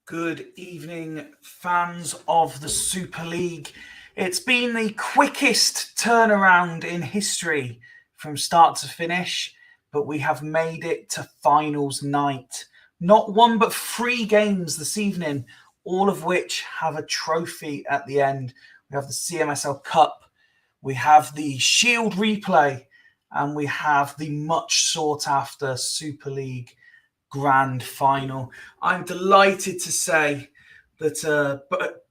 Good evening, fans of the Super League. It's been the quickest turnaround in history from start to finish, but we have made it to finals night. Not one, but 3 games this evening, all of which have a trophy at the end. We have the CMSL Cup, we have the Shield replay, and we have the much sought after Super League Grand Final. I'm delighted to say that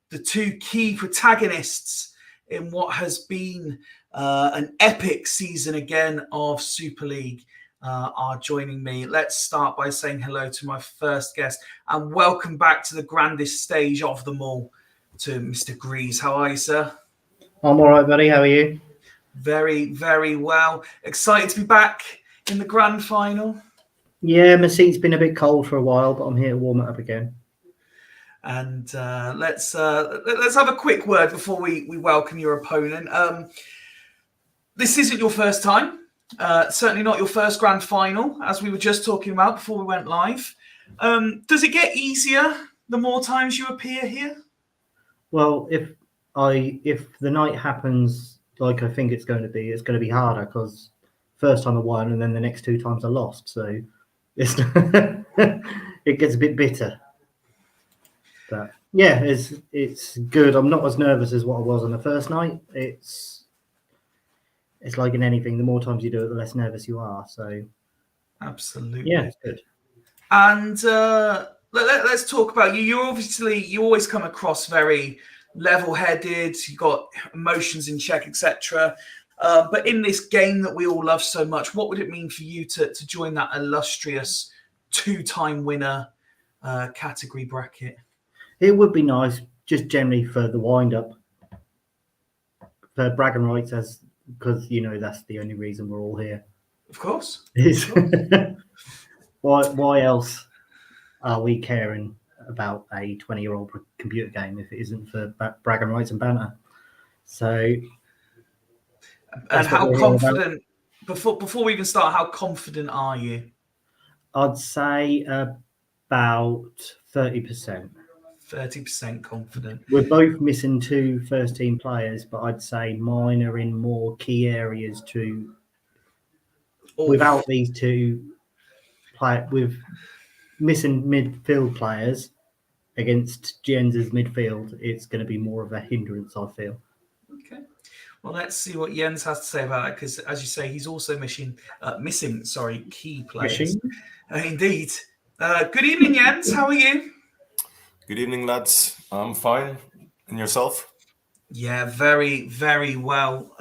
the 2 key protagonists in what has been an epic season again of Super League are joining me. Let's start by saying hello to my first guest and welcome back to the grandest stage of them all, to Mr. Grease. How are you, sir? I'm all right, buddy. How are you? Very, very well. Excited to be back in the Grand Final. Yeah, my seat's been a bit cold for a while, but I'm here to warm it up again. And let's have a quick word before we welcome your opponent. This isn't your first time, certainly not your first Grand Final, as we were just talking about before we went live. Does it get easier the more times you appear here? Well, if the night happens like I think it's going to be harder, because first time I won and then the next 2 times I lost, so it's it gets a bit bitter. But yeah, it's good. I'm not as nervous as what I was on the first night. It's like in anything, the more times you do it, the less nervous you are. So absolutely, yeah, it's good. And let's talk about you. You always come across very level-headed. You got emotions in check, etc. But in this game that we all love so much, what would it mean for you to join that illustrious 2-time winner category bracket? It would be nice, just generally for the wind-up, for bragging rights, because that's the only reason we're all here. Of course. Why else are we caring about a 20-year-old computer game if it isn't for bragging rights and banter? So. And how confident, before we even start, how confident are you? I'd say about 30%. 30% confident. We're both missing 2 first-team players, but I'd say mine are in more key areas too. Without these 2 with missing midfield players, against Jens's midfield, it's going to be more of a hindrance, I feel. Okay. Well, let's see what Jens has to say about it, because, as you say, he's also missing key players. Indeed. Good evening, Jens. How are you? Good evening, lads. I'm fine. And yourself? Yeah, very, very well.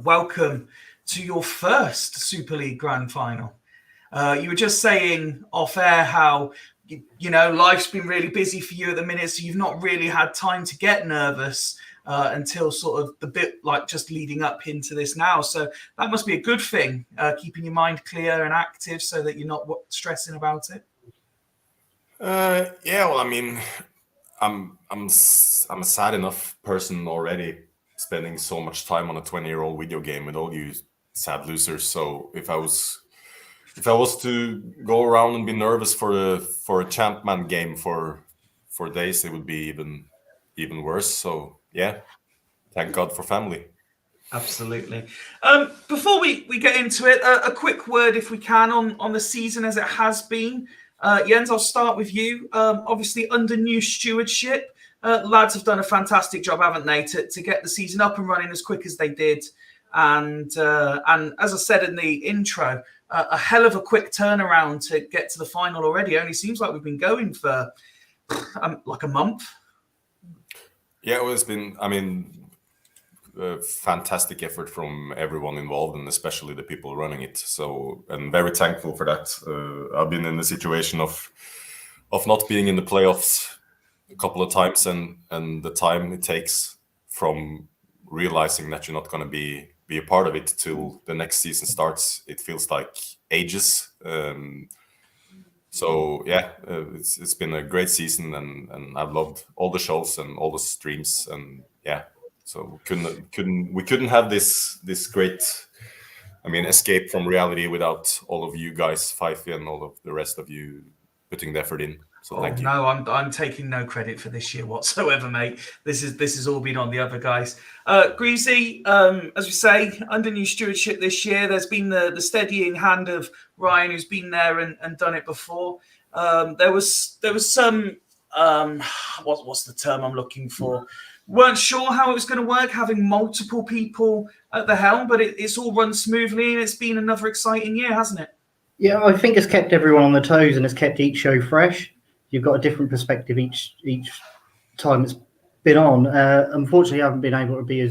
Welcome to your first Super League Grand Final. You were just saying off air how, life's been really busy for you at the minute, so you've not really had time to get nervous until sort of the bit like just leading up into this now. So that must be a good thing, keeping your mind clear and active so that you're not stressing about it. Yeah, well, I mean, I'm a sad enough person already, spending so much time on a 20-year-old video game with all you sad losers. So if I was to go around and be nervous for a Champman game for days, it would be even worse. So yeah, thank God for family. Absolutely. Before we get into it, a quick word, if we can, on the season as it has been. Jens, I'll start with you. Obviously, under new stewardship, lads have done a fantastic job, haven't they, to get the season up and running as quick as they did. And as I said in the intro, a hell of a quick turnaround to get to the final already. It only seems like we've been going for like a month. Yeah, well, it's been, a fantastic effort from everyone involved, and especially the people running it. So I'm very thankful for that. I've been in the situation of not being in the playoffs a couple of times, and the time it takes from realizing that you're not going to be a part of it till the next season starts, it feels like ages. So yeah, it's been a great season, and I've loved all the shows and all the streams, and yeah. So we couldn't have this great, escape from reality without all of you guys, Fyfie, and all of the rest of you putting the effort in. So thank you. No, I'm taking no credit for this year whatsoever, mate. This has all been on the other guys. Greasy, as we say, under new stewardship this year, there's been the steadying hand of Ryan, who's been there and done it before. There was some what's the term I'm looking for? Weren't sure how it was going to work, having multiple people at the helm, but it's all run smoothly, and it's been another exciting year, hasn't it? Yeah, I think it's kept everyone on their toes and has kept each show fresh. You've got a different perspective each time it's been on. Unfortunately, I haven't been able to be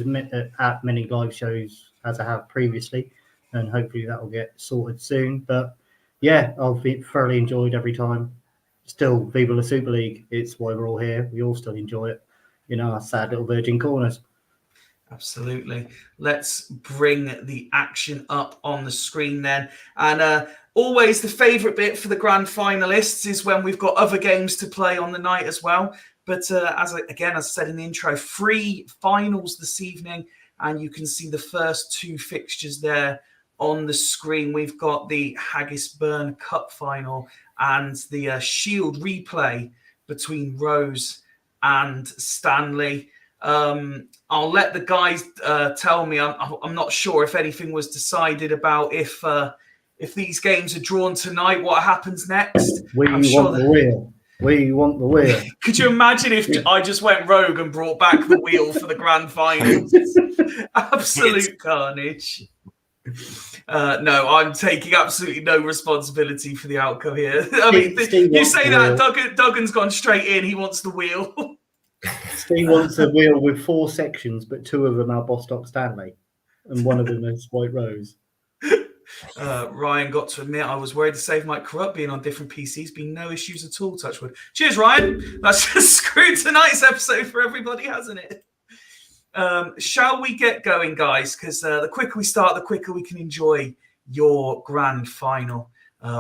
at many live shows as I have previously, and hopefully that will get sorted soon. But yeah, I've thoroughly enjoyed every time. Still, Viva la Super League. It's why we're all here. We all still enjoy it. Our sad little Virgin Corners. Absolutely. Let's bring the action up on the screen then. And always the favourite bit for the grand finalists is when we've got other games to play on the night as well. But as I said in the intro, 3 finals this evening, and you can see the first 2 fixtures there on the screen. We've got the Haggis Burn Cup final and the Shield replay between Rose and Stanley. I'll let the guys tell me. I'm not sure if anything was decided about if these games are drawn tonight, what happens next. We want the wheel. We want the wheel. Could you imagine if I just went rogue and brought back the wheel for the grand finals? Absolute carnage. No, I'm taking absolutely no responsibility for the outcome here. I mean, you say that Duggan's gone straight in. He wants the wheel. Steve wants a wheel with 4 sections, but 2 of them are Bostock Stanley, and 1 of them is White Rose. Ryan got to admit, I was worried to save Mike Corrupt being on different PCs. Been no issues at all, touch wood. Cheers, Ryan. That's just screwed tonight's episode for everybody, hasn't it? Shall we get going, guys? Because the quicker we start, the quicker we can enjoy your grand final,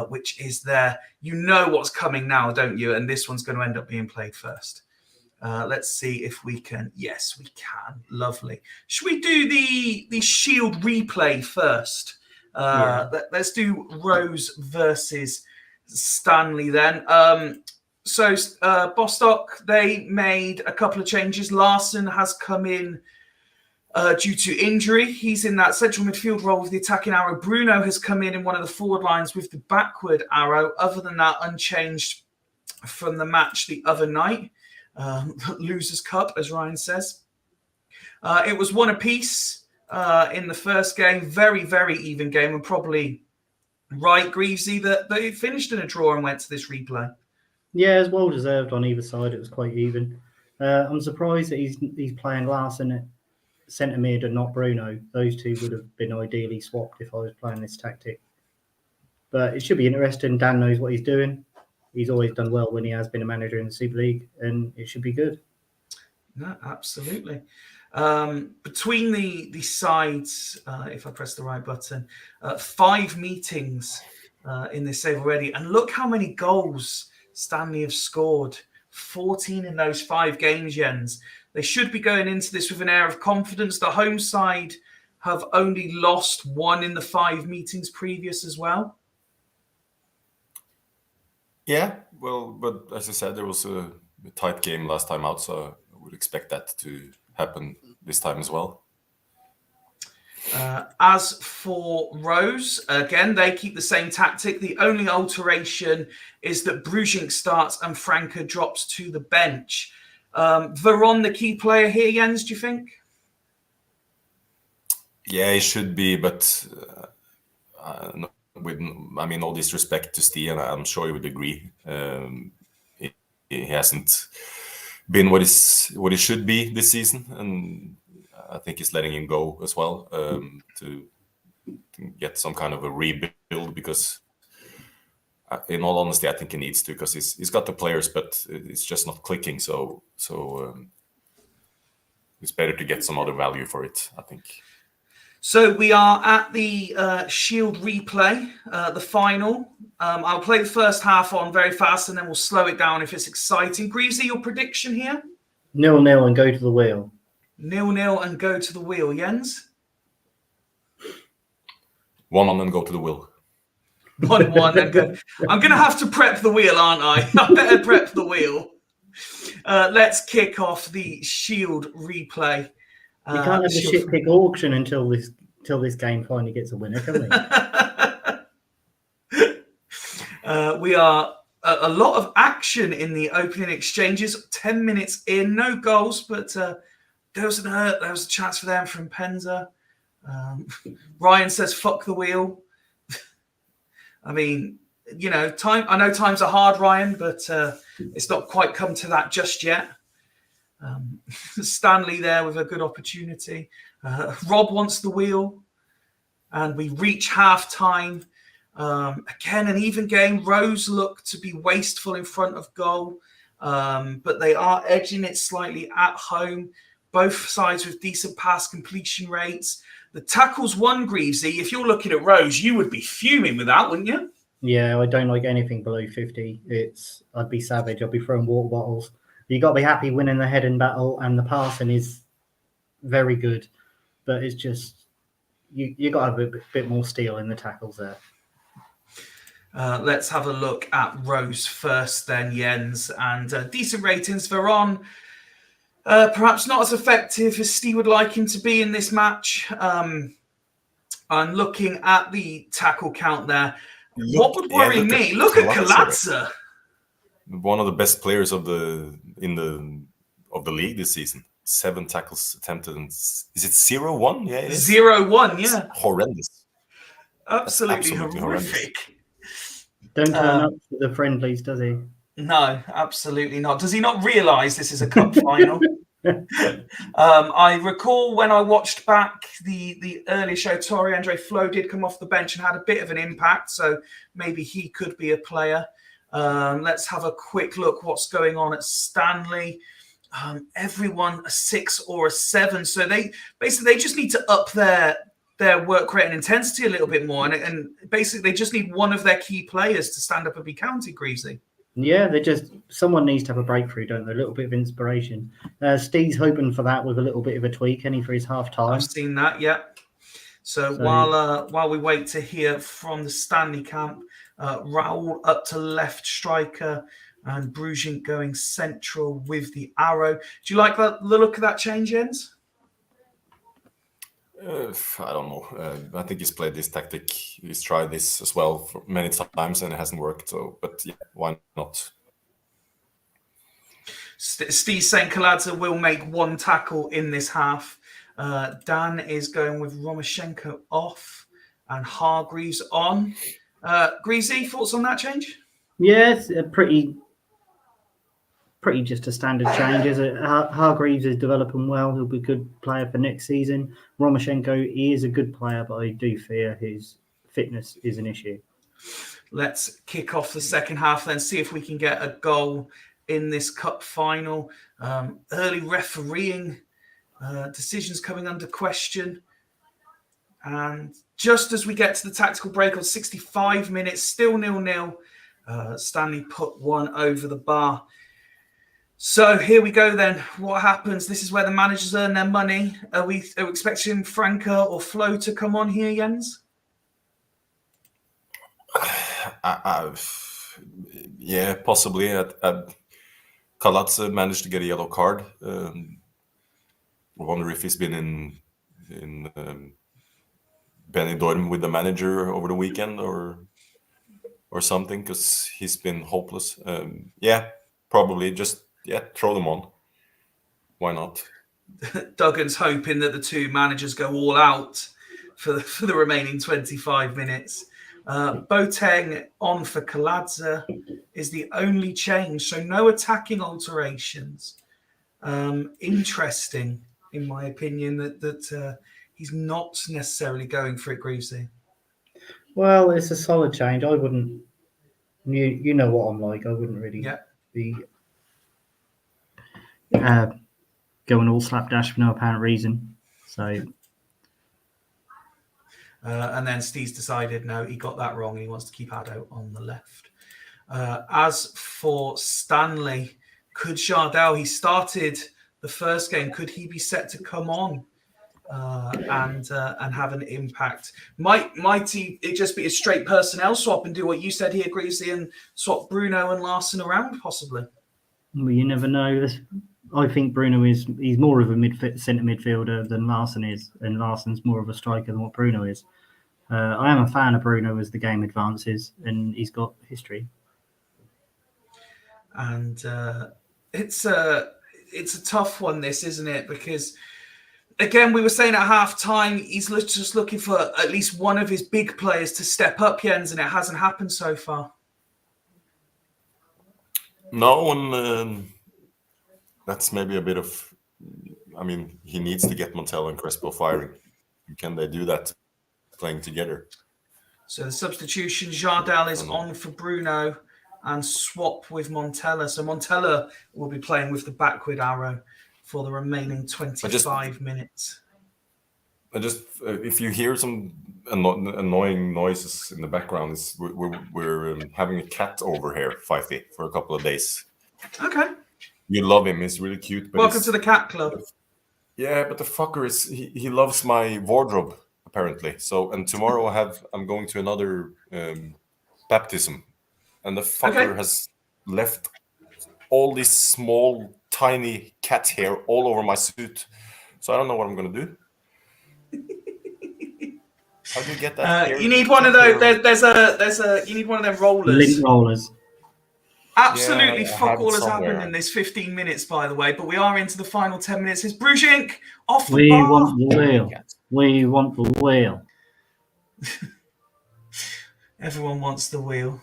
which is there. You know what's coming now, don't you? And this one's going to end up being played first. Let's see if we can. Yes, we can. Lovely. Should we do the Shield replay first? Let's do Rose versus Stanley then. So Bostock, they made a couple of changes. Larson has come in due to injury. He's in that central midfield role with the attacking arrow. Bruno has come in one of the forward lines with the backward arrow. Other than that, unchanged from the match the other night. Losers Cup, as Ryan says. It was one apiece in the first game. Very, very even game, and probably right, Greavesy, that they finished in a draw and went to this replay. Yeah, it's well deserved on either side. It was quite even. I'm surprised that he's playing Larson at centre mid and not Bruno. Those two would have been ideally swapped if I was playing this tactic. But it should be interesting. Dan knows what he's doing. He's always done well when he has been a manager in the Super League, and it should be good. No, absolutely. Between the sides, if I press the right button, 5 meetings in this save already. And look how many goals Stanley have scored. 14 in those 5 games, Jens. They should be going into this with an air of confidence. The home side have only lost 1 in the 5 meetings previous as well. Yeah, well, but as I said, there was a tight game last time out, so I would expect that to happen this time as well. As for Rose, again, they keep the same tactic. The only alteration is that Brujink starts and Franca drops to the bench. Veron, the key player here, Jens, do you think? Yeah, he should be, but with, I mean, all disrespect to Stian, I'm sure he would agree. He hasn't been what he should be this season, and I think he's letting him go as well to get some kind of a rebuild, because in all honesty, I think he needs to, because he's got the players, but it's just not clicking. So it's better to get some other value for it, I think. So we are at the Shield replay, the final. I'll play the first half on very fast, and then we'll slow it down if it's exciting. Greasy, your prediction here? 0-0 and go to the wheel. 0-0 and go to the wheel, Jens? 1-1 and go to the wheel. 1-1 and go. I'm going to have to prep the wheel, aren't I? I better prep the wheel. Let's kick off the Shield replay. You can't have the shit pick auction until this game finally gets a winner, can we? We are a lot of action in the opening exchanges. 10 minutes in, no goals, but there was a chance for them from Penza. Ryan says, "Fuck the wheel." I mean, you know, I know times are hard, Ryan, but it's not quite come to that just yet. Stanley there with a good opportunity. Rob wants the wheel, and we reach half time. Again, an even game. Rose look to be wasteful in front of goal, but they are edging it slightly at home. Both sides with decent pass completion rates. The tackles won, Greavesy. If you're looking at Rose, you would be fuming with that, wouldn't you? Yeah, I don't like anything below 50. I'd be savage. I'd be throwing water bottles. You got to be happy winning the head-in battle, and the passing is very good. But it's just you got to have a bit more steel in the tackles there. Let's have a look at Rose first, then Jens, and decent ratings. Veron, perhaps not as effective as Steve would like him to be in this match. I'm looking at the tackle count there. What would worry me? Look at Kalatza. One of the best players of the league this season. 7 tackles attempted, and is it 0-1? Yeah, it is. 0-1, yeah. That's horrendous. Absolutely horrific. Don't turn up to the friendlies, does he? No, absolutely not. Does he not realise this is a cup final? I recall when I watched back the early show, Torre Andre Flo did come off the bench and had a bit of an impact, so maybe he could be a player. Let's have a quick look what's going on at Stanley. Everyone a 6 or a 7, so they just need to up their work rate and intensity a little bit more, and basically they just need one of their key players to stand up and be counted, Greasy. Yeah, someone needs to have a breakthrough, don't they? A little bit of inspiration. Steve's hoping for that with a little bit of a tweak, any for his half time. I've seen that, yeah. So while we wait to hear from the Stanley camp, Raul up to left striker and Brujink going central with the arrow. Do you like the look of that change, Jens? I don't know. I think he's played this tactic. He's tried this as well for many times and it hasn't worked. So, but yeah, why not? Steve saying Kaladze will make one tackle in this half. Dan is going with Romoshenko off and Hargreaves on. Greasy, thoughts on that change? Yes, pretty just a standard change. Hargreaves is developing well. He'll be a good player for next season. Romoshenko, he is a good player, but I do fear his fitness is an issue. Let's kick off the second half then, see if we can get a goal in this cup final. Early refereeing decisions coming under question. And just as we get to the tactical break on 65 minutes, still 0-0, Stanley put one over the bar. So here we go then. What happens? This is where the managers earn their money. Are we expecting Franke or Flo to come on here, Jens? Yeah, possibly. Kaladze managed to get a yellow card. I wonder if he's been in Benidorm with the manager over the weekend or something, because he's been hopeless. Yeah, probably. Just throw them on. Why not? Duggan's hoping that the two managers go all out for the remaining 25 minutes. Boateng on for Kaladze is the only change, so no attacking alterations. Interesting, in my opinion, that he's not necessarily going for it, Greasy. Well, it's a solid change. I wouldn't. You know what I'm like. I wouldn't really be going all slapdash for no apparent reason. So. And then Steve's decided, no, he got that wrong. He wants to keep Addo on the left. As for Stanley, could Jardel, he started the first game, could he be set to come on and have an impact? Might it just be a straight personnel swap and do what you said here, Greasy, and swap Bruno and Larson around, possibly? Well, you never know. I think Bruno he's more of a centre midfielder than Larson is, and Larson's more of a striker than what Bruno is. I am a fan of Bruno as the game advances, and he's got history. And it's a tough one, this, isn't it? Because again, we were saying at half time, he's just looking for at least one of his big players to step up, Jens, and it hasn't happened so far. No, and that's maybe a bit of. I mean, he needs to get Montella and Crespo firing. Can they do that playing together? So the substitution, Jardel is on for Bruno and swap with Montella. So Montella will be playing with the backward arrow for the remaining 25 minutes. If you hear some annoying noises in the background, we're having a cat over here, Fyfie, for a couple of days. Okay. You love him. He's really cute. But welcome to the cat club. Yeah, but the fucker is he loves my wardrobe apparently. So, and tomorrow I'm going to another baptism, and the fucker has left all this small, tiny cat hair all over my suit. So I don't know what I'm gonna do. How do you get that? You need one of those. You need one of them rollers. Lint rollers. Absolutely fuck all has happened in this 15 minutes, by the way, but we are into the final 10 minutes. It's Brujink off the bar. We want the wheel. We want the wheel. Everyone wants the wheel.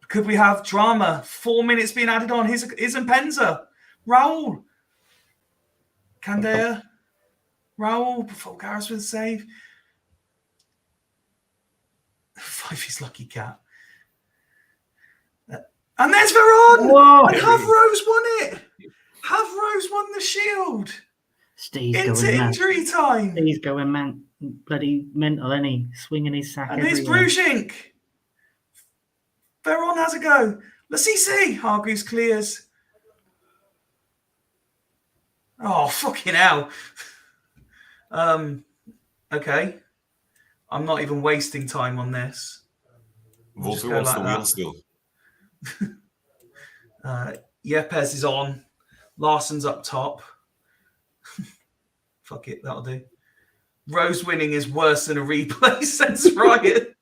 Could we have drama? 4 minutes being added on. Here's Mpenza. Raul. Candea. Raul before Gareth with a save. Fyfie's lucky cat. And there's Veron! Whoa. And have Rose won it! Have Rose won the shield! Steve's into injury time! He's going bloody mental, isn't he? Swinging his sack. And here's Brujink! Veron has a go. Lassisi! Hargreaves clears. Oh, fucking hell. Okay. I'm not even wasting time on this. Wolfie wants the wheel still. Yepes is on. Larson's up top. Fuck it, that'll do. Rose winning is worse than a replay, says Riot.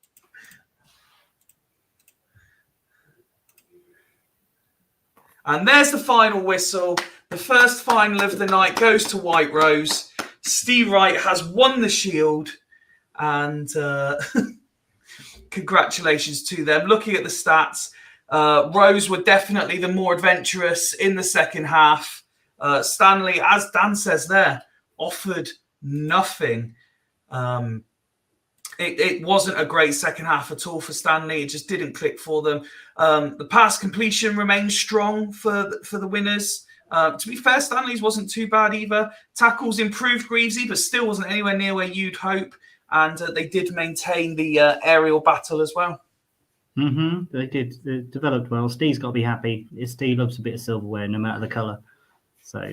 And there's the final whistle. The first final of the night goes to White Rose. Steve Wright has won the Shield. And congratulations to them. Looking at the stats, Rose were definitely the more adventurous in the second half. Stanley, as Dan says there, offered nothing. It wasn't a great second half at all for Stanley. It just didn't click for them. The pass completion remained strong for the winners. To be fair, Stanley's wasn't too bad either. Tackles improved Greavesy, but still wasn't anywhere near where you'd hope. And they did maintain the aerial battle as well. They did. It developed well. Steve's got to be happy. Steve loves a bit of silverware, no matter the colour. So,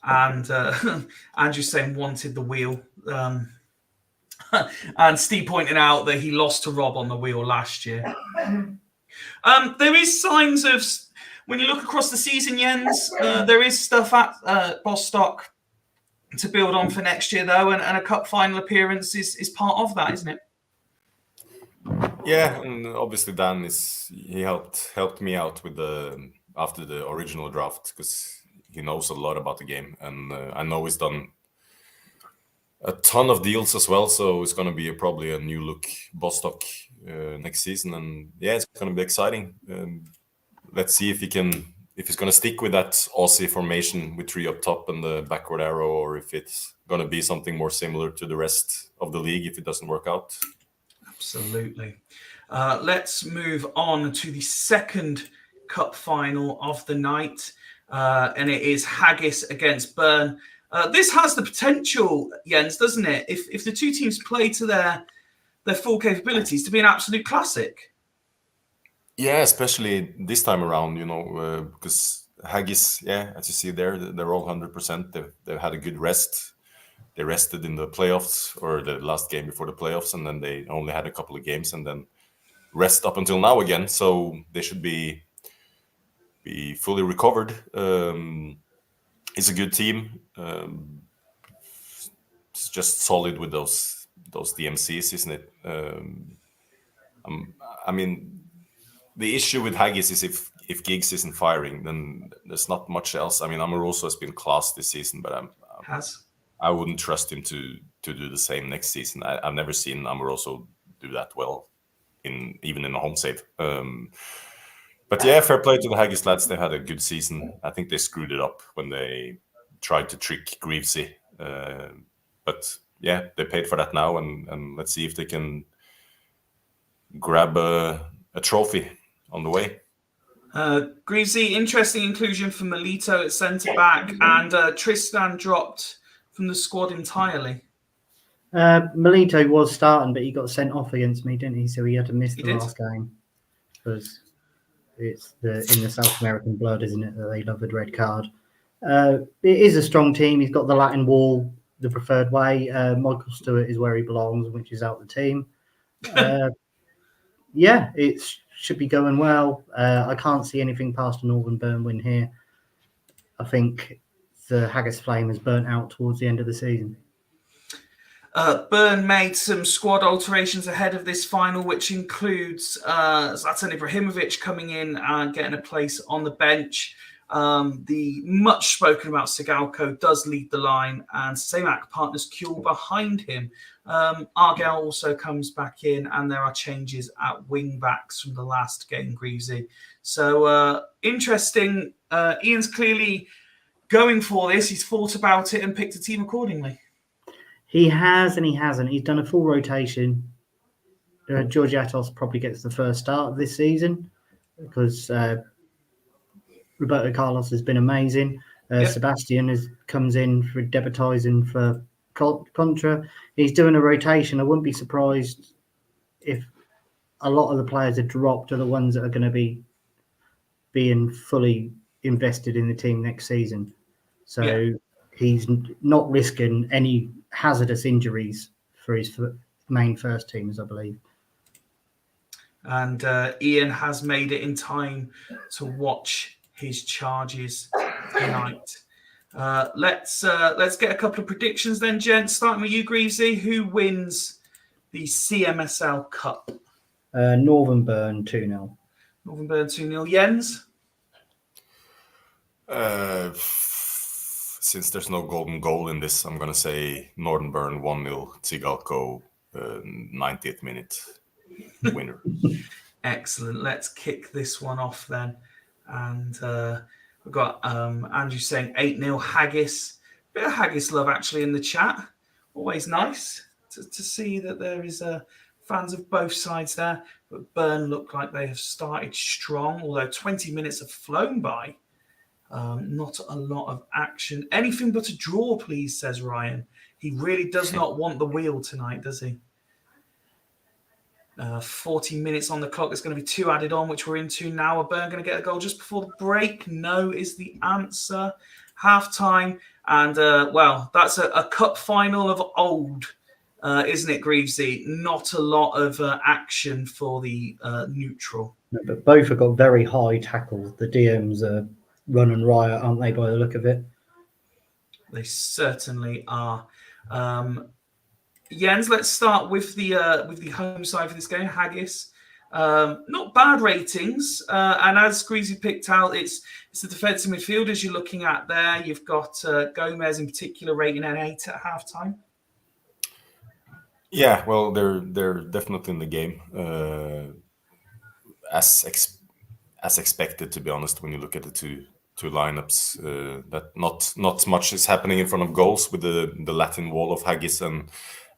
and Andrew saying wanted the wheel. And Steve pointing out that he lost to Rob on the wheel last year. There is signs of, when you look across the season, Jens, there is stuff at Bostock to build on for next year, though, and a cup final appearance is part of that, isn't it? Yeah, and obviously Dan he helped me out with after the original draft, because he knows a lot about the game, and I know he's done a ton of deals as well, so it's going to be probably a new look Bostock next season, and yeah, it's going to be exciting. Let's see if he's going to stick with that Aussie formation with 3 up top and the backward arrow, or if it's going to be something more similar to the rest of the league if it doesn't work out. Absolutely. Let's move on to the second cup final of the night, and it is Haggis against Byrne. This has the potential, Jens, doesn't it? If the two teams play to their full capabilities, to be an absolute classic. Yeah, especially this time around, because Haggis, yeah, as you see there, they're all 100%. They've had a good rest. They rested in the playoffs, or the last game before the playoffs, and then they only had a couple of games and then rest up until now again. So they should be fully recovered. It's a good team. It's just solid with those DMCs, isn't it? I mean, the issue with Haggis is if Giggs isn't firing, then there's not much else. I mean, Amoroso has been class this season, but I wouldn't trust him to do the same next season. I've never seen Amoroso do that well, even in a home save. But yeah, fair play to the Haggis lads. They had a good season. I think they screwed it up when they tried to trick Greavesy. But yeah, they paid for that now, and let's see if they can grab a trophy on the way. Greavesy, interesting inclusion for Melito at centre back, and Tristan dropped from the squad entirely. Melito was starting, but he got sent off against me, didn't he? So he had to miss the last game, because it's in the South American blood, isn't it, that they love the red card. It is a strong team. He's got the Latin wall the preferred way. Michael Stewart is where he belongs, which is out the team. Yeah, it should be going well. I can't see anything past a Northern Byrne win here. I think the Haggis Flame has burnt out towards the end of the season. Byrne made some squad alterations ahead of this final, which includes Zlatan Ibrahimovic coming in and getting a place on the bench. The much spoken about Sigalko does lead the line, and Semak partners Kuhl behind him. Argel also comes back in, and there are changes at wing backs from the last game, Greavesy. So interesting. Ian's clearly going for this. He's thought about it and picked a team accordingly. He has and he hasn't. He's done a full rotation. George Atos probably gets the first start of this season because Roberto Carlos has been amazing. Sebastian comes in for debutising for Contra. He's doing a rotation. I wouldn't be surprised if a lot of the players are dropped are the ones that are going to be being fully invested in the team next season. So he's not risking any hazardous injuries for his main first teams, I believe. And Ian has made it in time to watch his charges tonight. Let's get a couple of predictions then, gents. Starting with you, Greavesy. Who wins the CMSL Cup? Northern Byrne 2-0. Northern Burn 2-0. Jens? Since there's no golden goal in this, I'm going to say Northern Burn 1-0, Tsigalco, 90th minute winner. Excellent. Let's kick this one off then. And we've got Andrew saying 8-0 Haggis. Bit of Haggis love actually in the chat. Always nice to see that there is fans of both sides there. But Burn look like they have started strong, although 20 minutes have flown by. Not a lot of action. Anything but a draw, please, says Ryan. He really does not want the wheel tonight, does he? 40 minutes on the clock. There's going to be 2 added on, which we're into now. Are Burn going to get a goal just before the break? No is the answer. Half-time. And, well, that's a cup final of old, isn't it, Greavesy? Not a lot of action for the neutral. No, but both have got very high tackles. The DMs are running riot, aren't they, by the look of it? They certainly are. Jens, let's start with the home side for this game, Haggis. Not bad ratings, and as Greasy picked out, it's the defensive midfielders you're looking at there. You've got Gomez in particular rating an 8 at halftime. Yeah, well, they're definitely in the game, as expected, to be honest. When you look at the two lineups, that not much is happening in front of goals, with the Latin wall of Haggis and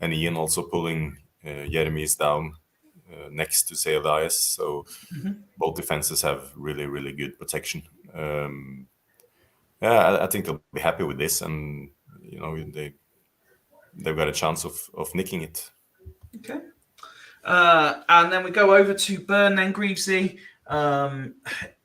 Ian also pulling Jeremy's down next to say Elias. So both defenses have really, really good protection. I think they'll be happy with this, and they've got a chance of nicking it. Okay. And then we go over to Burn then, Greavesy.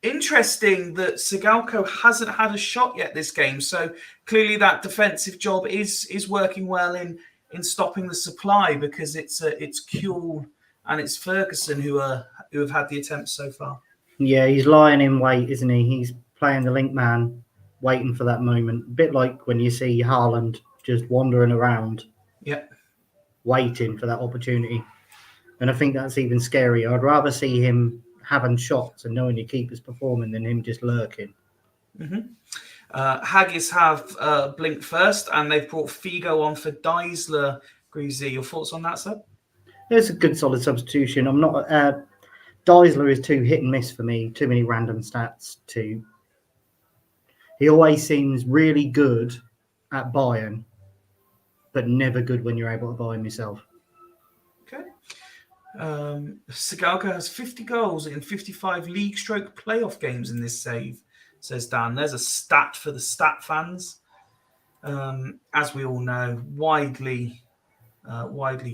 Interesting that Tsigalco hasn't had a shot yet this game. So clearly that defensive job is working well in stopping the supply, because it's Kuehl and it's Ferguson who have had the attempts so far. Yeah, he's lying in wait, isn't he? He's playing the link man, waiting for that moment. A bit like when you see Haaland just wandering around, waiting for that opportunity. And I think that's even scarier. I'd rather see him having shots and knowing your keeper's performing than him just lurking. Haggis have blinked first, and they've brought Figo on for Deisler. Greasy, your thoughts on that, sir? It's a good, solid substitution. I'm not. Deisler is too hit and miss for me. Too many random stats. He always seems really good at Bayern, but never good when you're able to buy him yourself. Okay. Tsigalco has 50 goals in 55 league stroke playoff games in this save, says Dan. There's a stat for the stat fans. As we all know, widely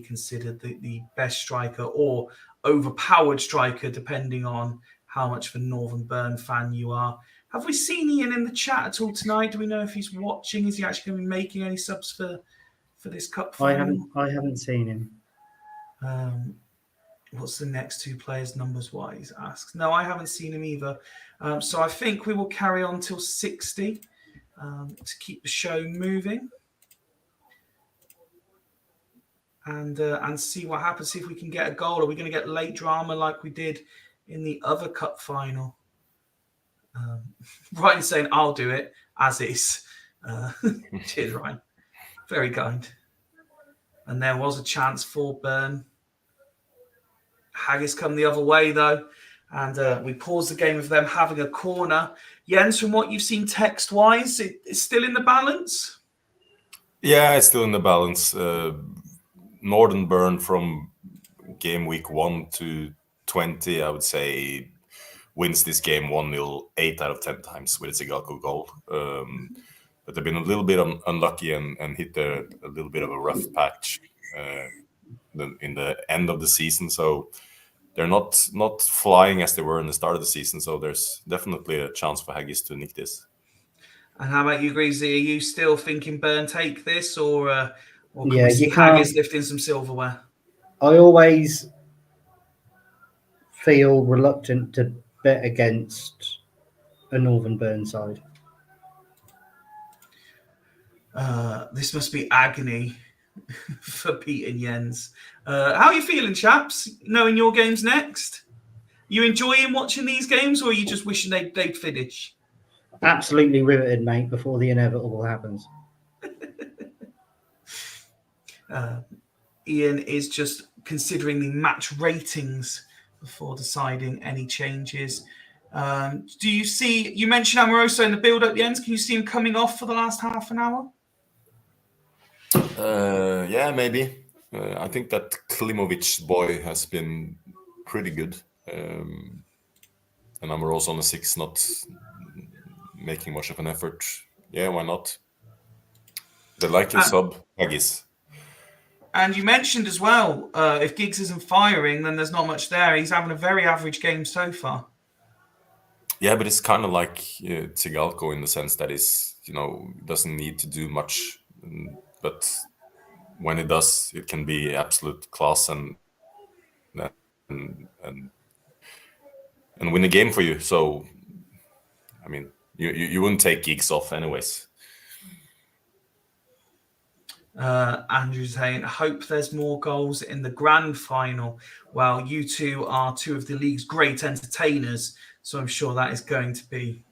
considered the best striker or overpowered striker, depending on how much of a Northern Burn fan you are. Have we seen Ian in the chat at all tonight? Do we know if he's watching? Is he actually going to be making any subs for this cup final? I haven't seen him. What's the next 2 players numbers wise? Asks. No, I haven't seen him either. So I think we will carry on till 60 to keep the show moving. And see what happens, see if we can get a goal. Are we going to get late drama like we did in the other cup final? Ryan saying, I'll do it, as is. Cheers, Ryan. Very kind. And there was a chance for Burn. Haggis come the other way, though. And we pause the game with them having a corner. Jens, from what you've seen text-wise, it's still in the balance? Yeah, it's still in the balance. Northern Burn from game week 1 to 20, I would say, wins this game 1-0 8 out of 10 times with a Tsigalco goal. But they've been a little bit unlucky and hit a little bit of a rough patch in the end of the season. So they're not flying as they were in the start of the season. So there's definitely a chance for Haggis to nick this. And how about you, Greasy? Are you still thinking Burn take this, or can Yeah, we see you can't- Haggis lifting some silverware? I always feel reluctant to bet against a Northern Burn side. This must be agony for Pete and Jens. How are you feeling, chaps, knowing your game's next? You enjoying watching these games, or are you just wishing they'd finish? Absolutely riveted, mate, before the inevitable happens. Ian is just considering the match ratings before deciding any changes. Do you see, you mentioned Amoroso in the build-up, Jens. Can you see him coming off for the last half an hour? Yeah, maybe. I think that Klimovic boy has been pretty good. And Amoroso on the 6, not making much of an effort. Yeah, why not? They like his sub, Haggis. And you mentioned as well, if Giggs isn't firing, then there's not much there. He's having a very average game so far. Yeah, but it's kind of like Tsigalko in the sense that he's, doesn't need to do much, but when it does, it can be absolute class and win the game for you. So, I mean, you wouldn't take Giggs off anyways. Andrew's saying, hope there's more goals in the grand final. Well, you two are two of the league's great entertainers, so I'm sure that is going to be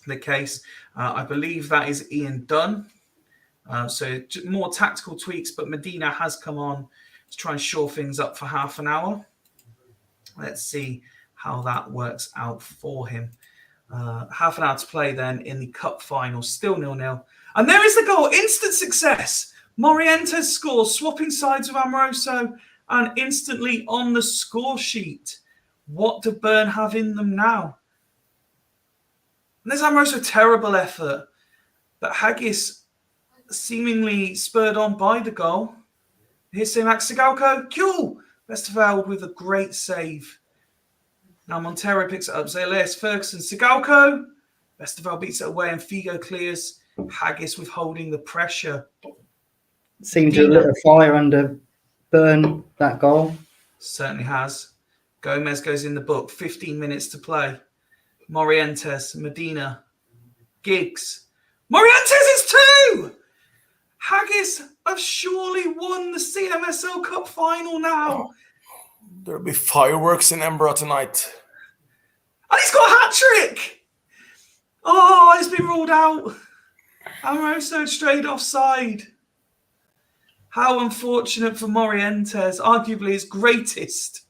the case. I believe that is Ian Dunn. So more tactical tweaks, but Medina has come on to try and shore things up for half an hour. Let's see how that works out for him. Half an hour to play then in the cup final, still 0-0. And there is the goal, instant success. Morientes scores, swapping sides with Amoroso and instantly on the score sheet. What do Bern have in them now? And there's Amoroso, terrible effort. But Haggis seemingly spurred on by the goal. Here's Max Tsigalko. Cool. Westerveld with a great save. Now Montero picks it up. Elias Ferguson, Tsigalko. Westerveld beats it away and Figo clears. Haggis withholding the pressure. Seemed to have lit a fire under Bern, that goal. Certainly has. Gomez goes in the book. 15 minutes to play. Morientes, Medina, Giggs. Morientes is 2! Haggis have surely won the CMSL Cup final now. There'll be fireworks in Embra tonight. And he's got a hat-trick! Oh, it's been ruled out. Amoroso straight offside. How unfortunate for Morientes, arguably his greatest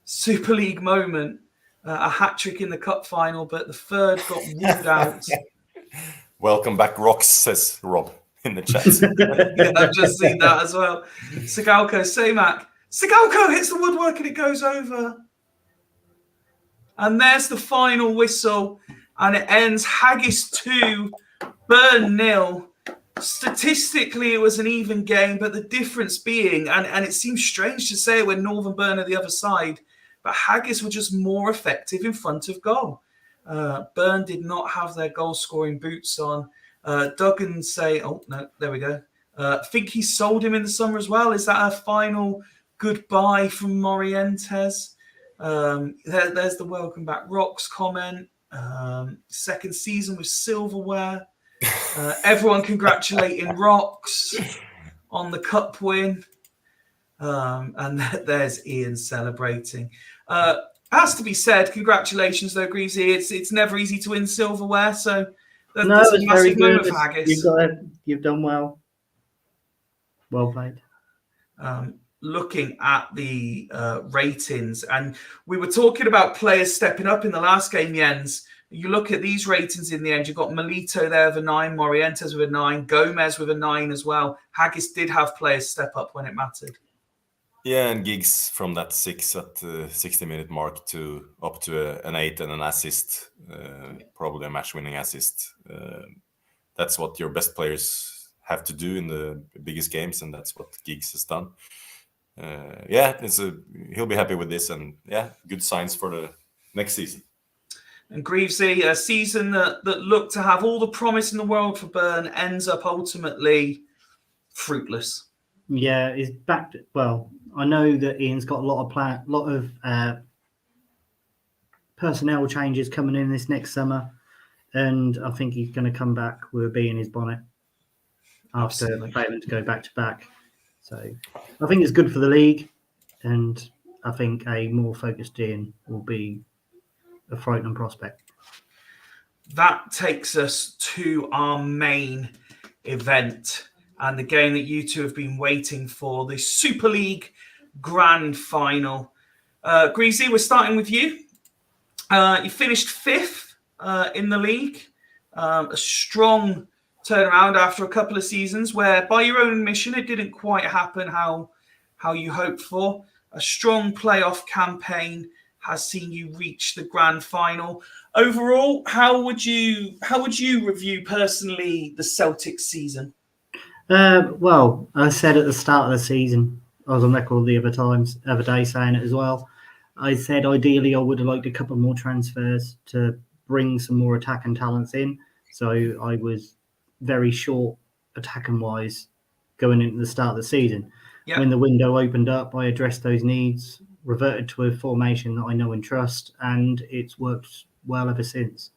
Super League moment. A hat-trick in the cup final, but the third got ruled out. Welcome back, Rocks, says Rob in the chat. Yeah, I've just seen that as well. Tsigalko, Semak. Tsigalko hits the woodwork and it goes over. And there's the final whistle. And it ends Haggis 2, Bern 0. Statistically, it was an even game, but the difference being, and it seems strange to say it when Northern Bern are the other side, but Haggis were just more effective in front of goal. Bern did not have their goal-scoring boots on. Duggan say, oh, no, there we go. Think he sold him in the summer as well. Is that a final goodbye from Morientes? There's the welcome back Rocks comment. Second season with silverware. Everyone congratulating Rocks on the cup win. And there's Ian celebrating. Has to be said, congratulations though, Greavesy. It's never easy to win silverware, so that's a massive moment for Haggis. You've done well. Well played. Looking at the ratings, and we were talking about players stepping up in the last game, Jens. You look at these ratings in the end, you've got Melito there with a 9, Morientes with a 9, Gomez with a 9 as well. Haggis did have players step up when it mattered. Yeah, and Giggs from that 6 at the 60-minute mark to up to an 8 and an assist, probably a match-winning assist. That's what your best players have to do in the biggest games, and that's what Giggs has done. He'll be happy with this, and good signs for the next season. And Greavesy, a season that looked to have all the promise in the world for Bern, ends up ultimately fruitless. Yeah, he's back. Well, I know that Ian's got a lot of personnel changes coming in this next summer, and I think he's going to come back with a bee in his bonnet after failing to go back to back. So I think it's good for the league, and I think a more focused Ian will be a frightening prospect. That takes us to our main event and the game that you two have been waiting for, the Super League Grand Final. Greasy, we're starting with you. You finished 5th in the league. A strong turnaround after a couple of seasons where, by your own admission, it didn't quite happen how you hoped for. A strong playoff campaign has seen you reach the grand final. Overall, how would you review personally the Celtics season? Well, I said at the start of the season, I was on record the other day saying it as well. I said ideally I would have liked a couple more transfers to bring some more attacking talents in. So I was very short attacking wise going into the start of the season. Yep. When the window opened up, I addressed those needs, reverted to a formation that I know and trust, and it's worked well ever since.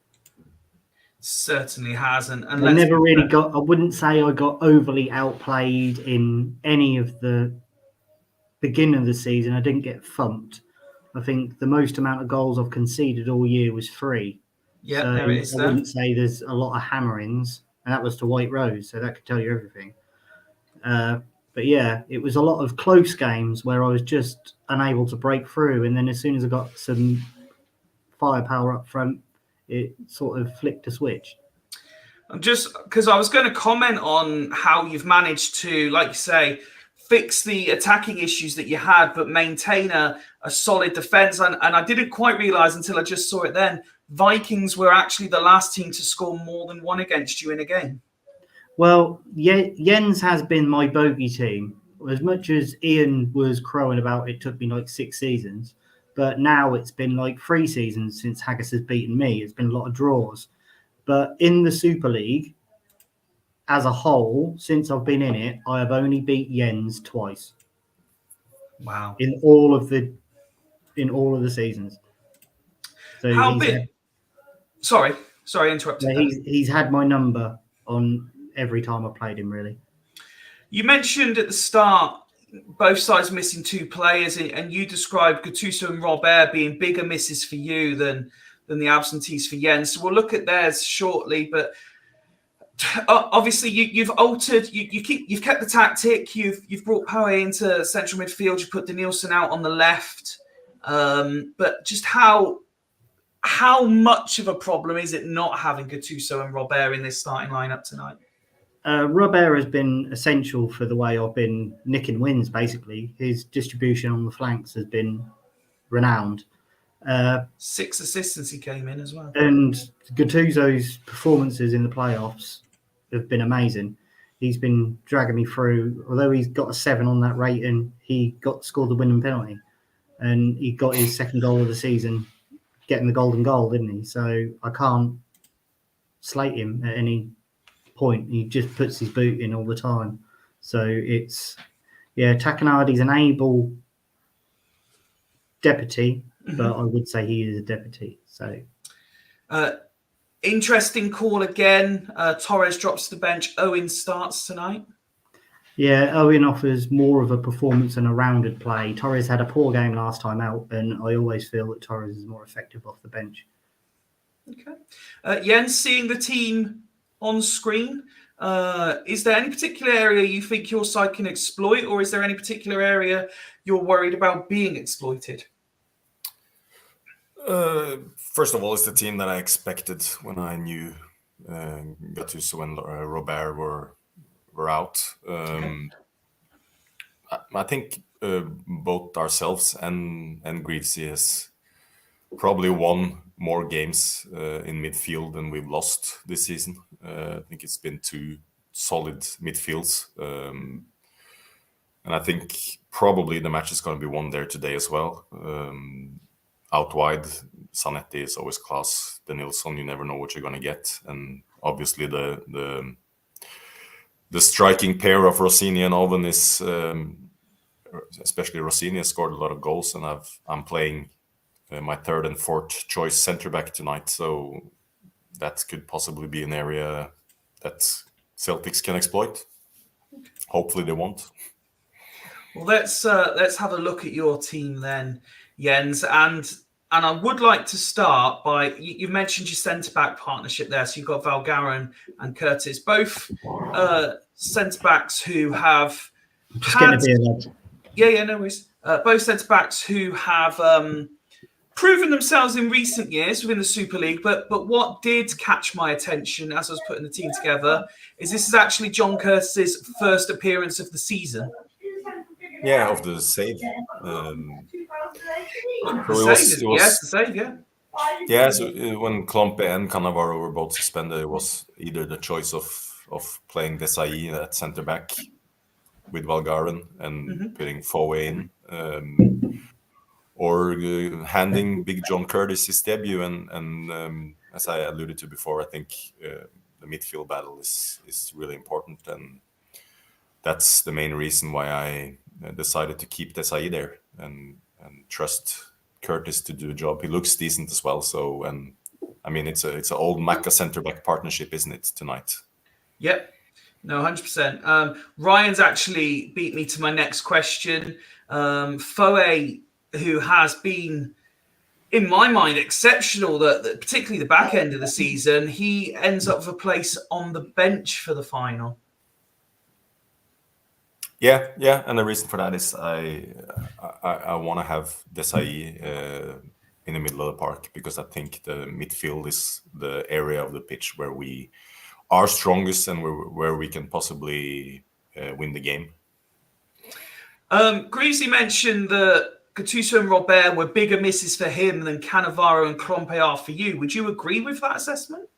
Certainly has. And I never really got, I wouldn't say I got overly outplayed in any of the beginning of the season. I didn't get thumped. I think the most amount of goals I've conceded all year was 3. Yeah, so there it is. I wouldn't say there's a lot of hammerings, and that was to White Rose, so that could tell you everything. But yeah, it was a lot of close games where I was just unable to break through, and then as soon as I got some firepower up front, it sort of flicked a switch. Just because I was going to comment on how you've managed to, like you say, fix the attacking issues that you had, but maintain a solid defense. And I didn't quite realize until I just saw it then, Vikings were actually the last team to score more than 1 against you in a game. Well, Jens has been my bogey team. As much as Ian was crowing about it took me like 6 seasons, but now it's been like 3 seasons since Haggis has beaten me. It's been a lot of draws. But in the Super League, as a whole, since I've been in it, I have only beat Jens twice. Wow! In all of the seasons. So how big? Sorry, interrupted. Yeah, he's had my number on every time I played him. Really. You mentioned at the start both sides missing 2 players, and you described Gattuso and Robert being bigger misses for you than the absentees for Jens. So we'll look at theirs shortly, but obviously you've altered. You've kept the tactic. You've brought power into central midfield. You put Danielson out on the left, but just how much of a problem is it not having Gattuso and Robert in this starting lineup tonight? Robert has been essential for the way I've been nicking wins, basically. His distribution on the flanks has been renowned. 6 assists since he came in as well. And Gattuso's performances in the playoffs have been amazing. He's been dragging me through. Although he's got a 7 on that rating, he scored the winning penalty. And he got his 2nd goal of the season, getting the golden goal, didn't he? So I can't slate him at any point. He just puts his boot in all the time. So it's, Takanadi's an able deputy, but I would say he is a deputy. So interesting call again. Torres drops to the bench. Owen starts tonight. Yeah, Owen offers more of a performance and a rounded play. Torres had a poor game last time out, and I always feel that Torres is more effective off the bench. Okay. Jens, seeing the team on screen, is there any particular area you think your side can exploit, or is there any particular area you're worried about being exploited? First of all, it's the team that I expected when I knew Gattuso and Robert were out. I think both ourselves and Greavesy has probably won more games in midfield than we've lost this season. I think it's been 2 solid midfields. And I think probably the match is going to be won there today as well. Out wide, Zanetti is always class. Danielson, you never know what you're going to get. And obviously the striking pair of Rossini and Owen is, especially Rossini has scored a lot of goals, and I'm playing my 3rd and 4th choice centre back tonight. So that could possibly be an area that Celtics can exploit. Hopefully they won't. Well, let's have a look at your team then, Jens, and I would like to start by you mentioned your centre back partnership there. So you've got Valgaeren and Curtis, both centre backs who have Just getting a beer, lads. Yeah, no worries. Both centre backs who have proven themselves in recent years within the Super League. But what did catch my attention as I was putting the team together is this is actually John Curtis's first appearance of the season. Yeah, of the save. The save, yeah. Yeah, so when Klompe and Cannavaro were both suspended, it was either the choice of playing Desai at centre back with Valgaeren and putting Fyfie in, or handing Big John Curtis his debut. And as I alluded to before, I think the midfield battle is really important, and that's the main reason why I decided to keep Desai there and trust Curtis to do the job. He looks decent as well. So, and I mean, it's an old Macca centre back partnership, isn't it, tonight? Yep. No, 100%. Ryan's actually beat me to my next question. Fyfie, who has been, in my mind, exceptional, that particularly the back end of the season, he ends up with a place on the bench for the final. Yeah, and the reason for that is I want to have Desai in the middle of the park, because I think the midfield is the area of the pitch where we are strongest and where we can possibly win the game. Greavesy mentioned that Gattuso and Robert were bigger misses for him than Cannavaro and Klompe are for you. Would you agree with that assessment?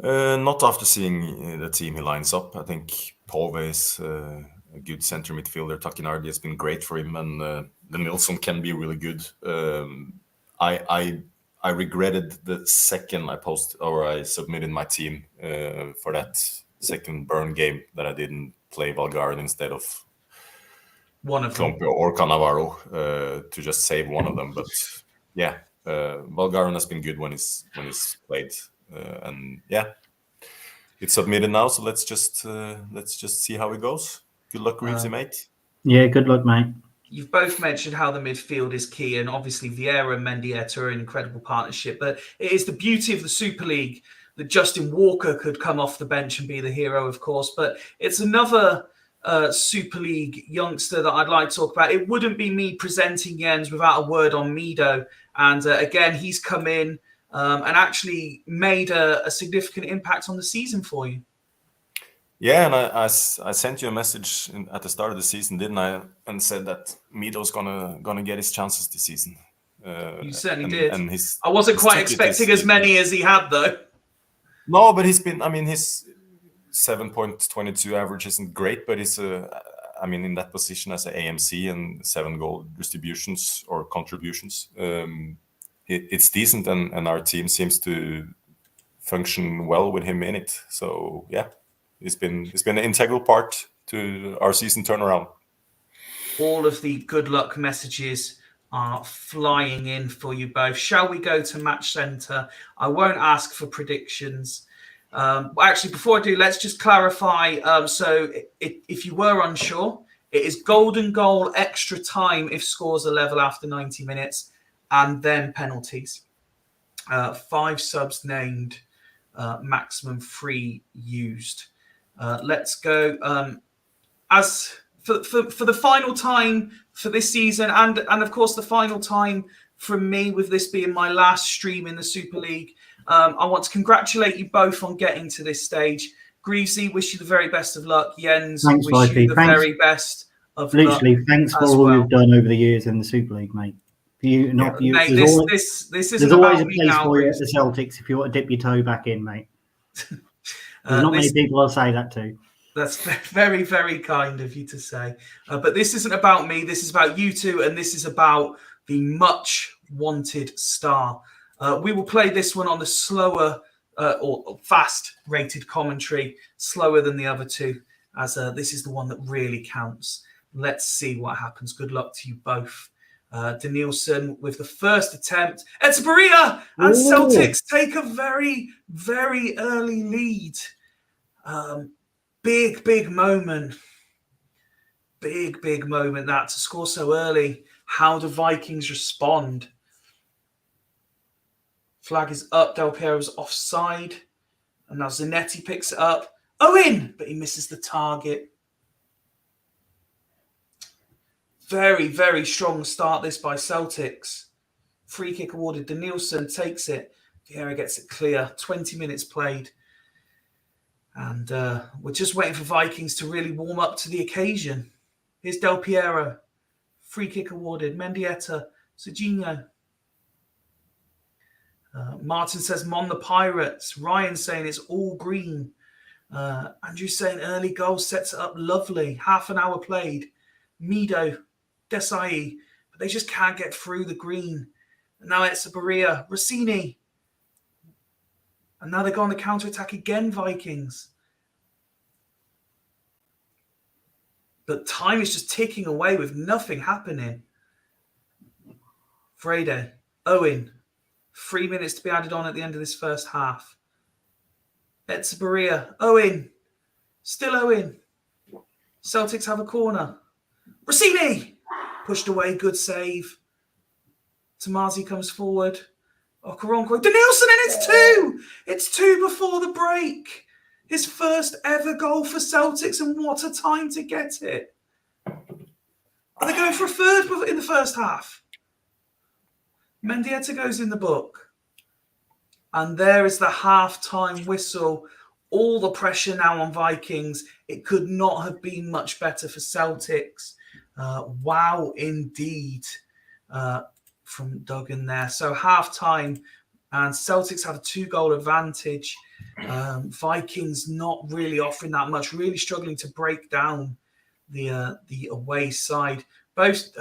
Not after seeing the team he lines up. I think Pove is a good centre midfielder. Takinardi has been great for him, and the Nilsson can be really good. I regretted the second I submitted my team for that second burn game that I didn't play Valgaeren instead of one of them, Klompe or Cannavaro, to just save one of them. But yeah, Valgaeren has been good when he's played. And yeah, it's submitted now, so let's just see how it goes. Good luck, Greavesy, mate. Yeah, good luck, mate. You've both mentioned how the midfield is key, and obviously Vieira and Mendieta are an incredible partnership. But it is the beauty of the Super League that Justin Walker could come off the bench and be the hero, of course. But it's another Super League youngster that I'd like to talk about. It wouldn't be me presenting Jens without a word on Mido. And again, he's come in and actually made a significant impact on the season for you. Yeah, and I sent you a message at the start of the season, didn't I? And said that Mido's gonna get his chances this season. You certainly did. And I wasn't quite expecting as many as he had, though. No, but he's been. I mean, his 7.22 average isn't great, but he's in that position as an AMC and 7 goal distributions or contributions. It's decent, and our team seems to function well with him in it. So yeah, it's been an integral part to our season turnaround. All of the good luck messages are flying in for you both. Shall we go to Match Centre? I won't ask for predictions. Actually, before I do, let's just clarify. So if you were unsure, it is golden goal, extra time if scores are level after 90 minutes. And then penalties. 5 subs named, maximum 3 used. Let's go. As for the final time for this season, and of course the final time from me, with this being my last stream in the Super League, I want to congratulate you both on getting to this stage. Greavesy, wish you the very best of luck. Jens, thanks, wish Fyfie. you the very best of luck. Literally, thanks for all you've done over the years in the Super League, mate. Mate, this isn't there's always about a me place now, for you at the Celtics if you want to dip your toe back in, mate. There's not many people I'll say that to. That's very, very kind of you to say. But this isn't about me. This is about you two, and this is about the much wanted star. We will play this one on the slower or fast rated commentary, slower than the other two, as this is the one that really counts. Let's see what happens. Good luck to you both. Danielson with the first attempt. Echevarria and Celtics take a very, very early lead. Big moment. big moment that to score so early. How do Vikings respond? Flag is up. Del Piero's offside. And now Zanetti picks it up. Owen! But he misses the target. Very strong start this by Celtics. Free kick awarded. Danielson takes it. Vieira gets it clear. 20 minutes played. And we're just waiting for Vikings to really warm up to the occasion. Here's Del Piero. Free kick awarded. Mendieta. Serginho. Martin says, Mon the Pirates. Ryan saying it's all green. Andrew saying early goal sets it up lovely. Half an hour played. Mido. Desai. But they just can't get through the green. And now it's Berea. Rossini. And now they're going to counter-attack again, Vikings. But time is just ticking away with nothing happening. Frede. Owen. 3 minutes to be added on at the end of this first half. Etzeberia. Owen. Still Owen. Celtics have a corner. Rossini. Pushed away. Good save. Tomazi comes forward. Okoronkwo. Danielson, and it's two! It's two before the break. His first ever goal for Celtics, and what a time to get it. Are they going for a third in the first half? Mendieta goes in the book. And there is the half-time whistle. All the pressure now on Vikings. It could not have been much better for Celtics. Wow, indeed, from Duggan there. So half-time, and Celtics have a 2-goal advantage. Vikings not really offering that much, really struggling to break down the away side. Both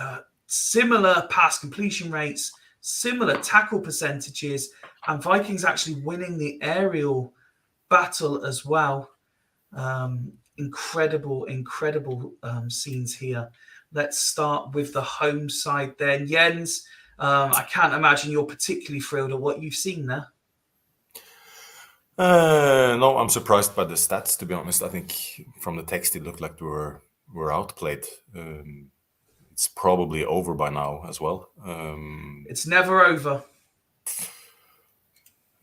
similar pass completion rates, similar tackle percentages, and Vikings actually winning the aerial battle as well. Incredible scenes here. Let's start with the home side then. Jens, I can't imagine you're particularly thrilled at what you've seen there. No, I'm surprised by the stats, to be honest. I think from the text it looked like we're outplayed. It's probably over by now as well. It's never over.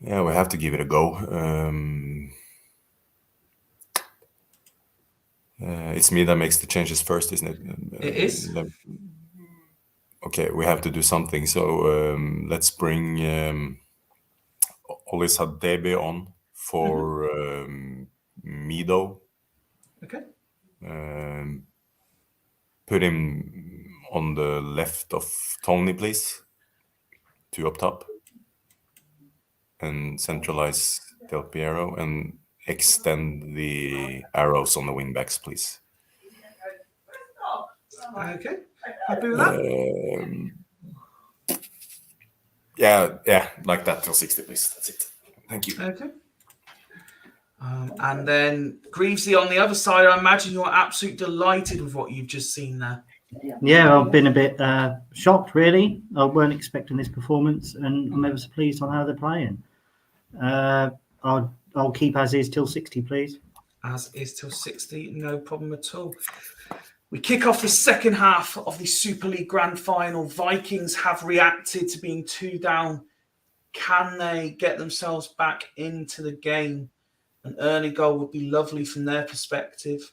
Yeah, we have to give it a go. It's me that makes the changes first, isn't it? It is. Okay, we have to do something. So let's bring Olis Hadebe on for Mido. Okay. Put him on the left of Tony, please. 2 up top. And centralize Del Piero and extend the arrows on the wing backs, please. Okay. Happy with that? Yeah, like that till 60, please. That's it. Thank you. Okay. And then Greavesy on the other side, I imagine you're absolutely delighted with what you've just seen there. Yeah, I've been a bit shocked, really. I weren't expecting this performance, and I'm ever so pleased on how they're playing. I'll keep as is till 60, please. As is till 60, no problem at all. We kick off the second half of the Super League Grand Final. Vikings have reacted to being 2 down. Can they get themselves back into the game? An early goal would be lovely from their perspective.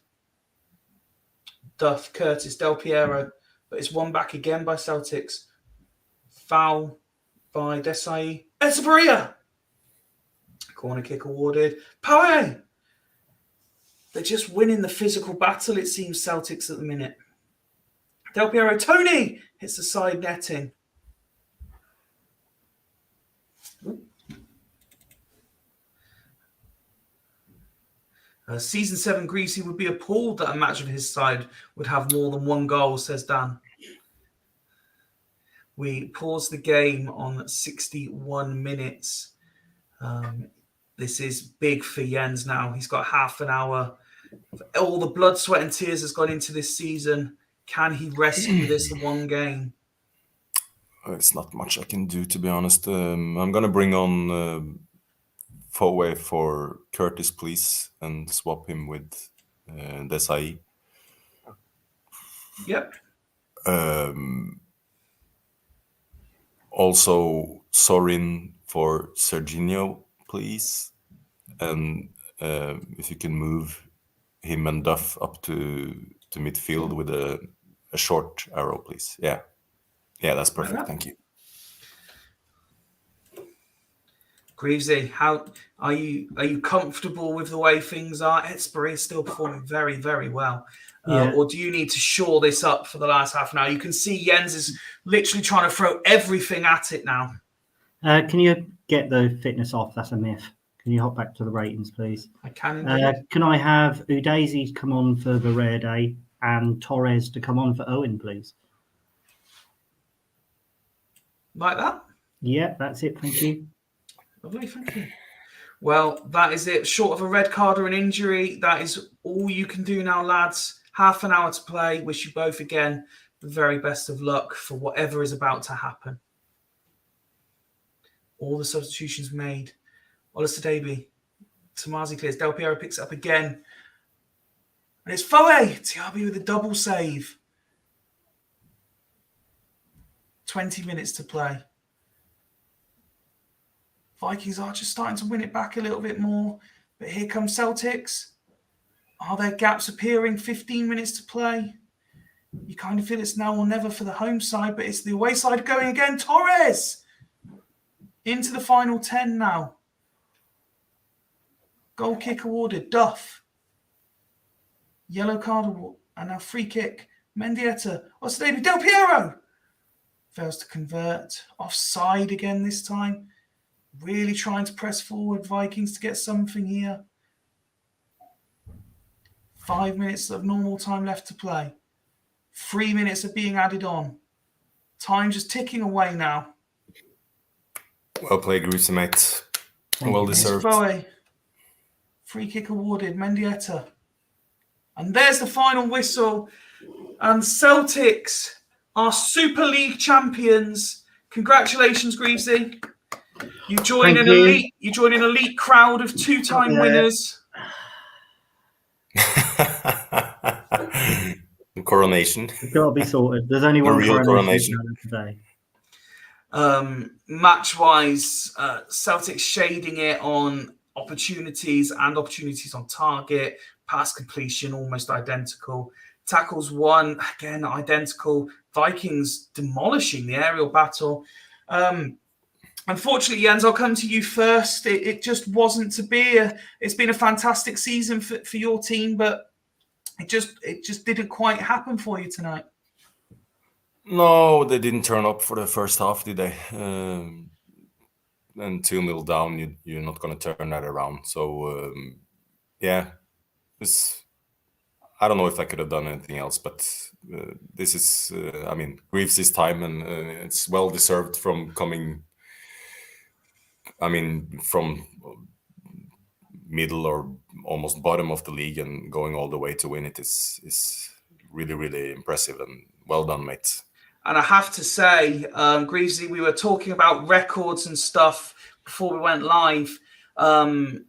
Duff, Curtis, Del Piero, but it's won back again by Celtics. Foul by Desai. Etzeberia! Corner kick awarded. Poe! They're just winning the physical battle, it seems, Celtics at the minute. Del Piero, Tony! Hits the side netting. Season 7 Greasy would be appalled that a match of his side would have more than 1 goal, says Dan. We pause the game on 61 minutes. This is big for Jens now. He's got half an hour. All the blood, sweat and tears has gone into this season. Can he rescue this 1 game? It's not much I can do, to be honest. I'm going to bring on Fyfie for Curtis, please, and swap him with Desai. Yep. Also, Sorin for Serginho, please. And if you can move him and Duff up to midfield with a short arrow, please. Yeah, that's perfect. Thank you. Greavesy, how are you? Are you comfortable with the way things are? Edsbury is still performing very, very well. Or do you need to shore this up for the last half an hour? You can see Jens is literally trying to throw everything at it now. Can you get the fitness off? That's a myth. Can you hop back to the ratings, please? I can indeed. Can I have Udeze come on for the rare day and Torres to come on for Owen, please? Like that? Yeah, that's it. Thank you. Lovely, thank you. Well, that is it. Short of a red card or an injury, that is all you can do now, lads. Half an hour to play. Wish you both again the very best of luck for whatever is about to happen. All the substitutions made. Olister Davey. Tomazi clears. Del Piero picks it up again. And it's Fyfie. Tiabi with a double save. 20 minutes to play. Vikings are just starting to win it back a little bit more. But here comes Celtics. Are there gaps appearing? 15 minutes to play. You kind of feel it's now or never for the home side, but it's the away side going again. Torres! Into the final 10 now. Goal kick awarded. Duff. Yellow card award. And now free kick. Mendieta. Ostabi. Del Piero! Fails to convert. Offside again this time. Really trying to press forward. Vikings to get something here. 5 minutes of normal time left to play. 3 minutes are being added on. Time just ticking away now. Well played, Greasy, mate. Well deserved. Fyfie. Free kick awarded. Mendieta. And there's the final whistle. And Celtics are Super League champions. Congratulations, Greavesy. You join an elite crowd of two-time winners. Coronation. It's got to be sorted. There's only one coronation today. Match-wise, Celtics shading it on opportunities and opportunities on target. Pass completion, almost identical. Tackles won, again, identical. Vikings demolishing the aerial battle. Unfortunately, Jens, I'll come to you first. It just wasn't to be. It's been a fantastic season for your team, but it just didn't quite happen for you tonight. No, they didn't turn up for the first half, did they? And 2-0 down, you're not going to turn that around. So, I don't know if I could have done anything else, but this is, Greaves' time, and it's well deserved from coming. From middle or almost bottom of the league and going all the way to win it is really, really impressive, and well done, mate. And I have to say, Greavesy, we were talking about records and stuff before we went live. I'm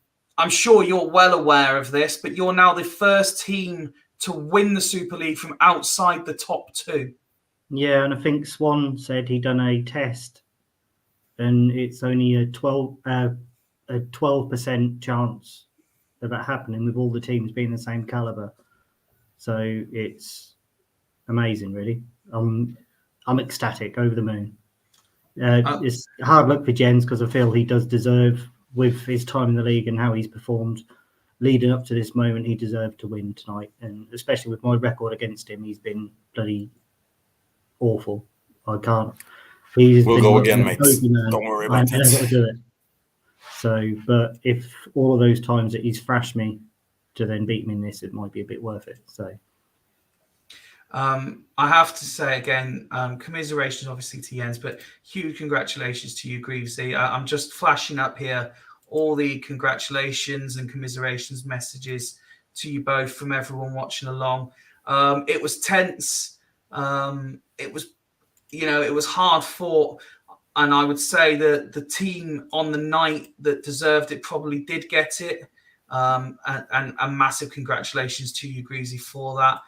sure you're well aware of this, but you're now the first team to win the Super League from outside the top two. Yeah, and I think Swan said he'd done a test, and it's only a 12% chance of that happening with all the teams being the same caliber. So it's amazing, really. I'm ecstatic, over the moon. It's hard luck for Jens because I feel he does deserve, with his time in the league and how he's performed leading up to this moment, he deserved to win tonight. And especially with my record against him, he's been bloody awful. I can't. We'll go again, mate. Don't worry about it. I've got to do it. So, but if all of those times that he's thrashed me to then beat me in this, it might be a bit worth it. So, I have to say again, commiserations obviously to Jens, but huge congratulations to you, Greavesy. I'm just flashing up here all the congratulations and commiserations messages to you both from everyone watching along. It was tense. It was hard fought. And I would say that the team on the night that deserved it probably did get it. And massive congratulations to you, Greavesy, for that.